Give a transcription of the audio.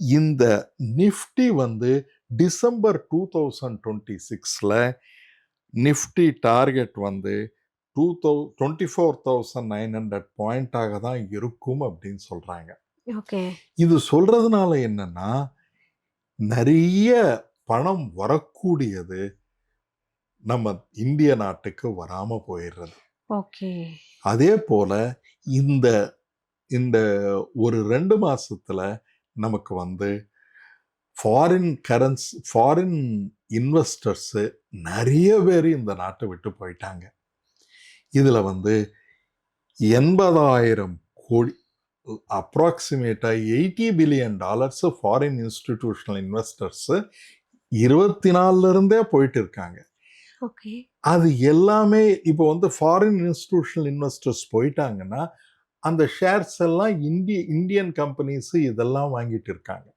இந்த நிஃப்டி வந்து December 2026ல Nifty target வந்து 24,900 பாயிண்டாக தான் இருக்கும் அப்படின்னு சொல்றாங்க. ஓகே. இது சொல்றதுனால என்னன்னா, நிறைய பணம் வரக்கூடியது நம்ம இந்திய நாட்டுக்கு வராம போயிடுறது. ஓகே. அதே போல இந்த இந்த ஒரு 2 மாசத்துல நமக்கு வந்து ஃபாரின் இன்வெஸ்டர்ஸ் நிறைய பேர் இந்த நாட்டை விட்டு போயிட்டாங்க. இதுல வந்து 80,000 கோடி, அப்ராக்சிமேட்டா $80 பில்லியன் ஃபாரின் இன்ஸ்டிடியூஷனல் இன்வெஸ்டர்ஸ் 24 இருந்தே போயிட்டு இருக்காங்க. ஓகே. அது எல்லாமே இப்போ வந்து ஃபாரின் இன்ஸ்டிடியூஷனல் இன்வெஸ்டர்ஸ் போயிட்டாங்கன்னா அந்த ஷேர்ஸ் எல்லாம் இந்தியன் கம்பெனிஸ் இதெல்லாம் வாங்கிட்டு இருக்காங்க.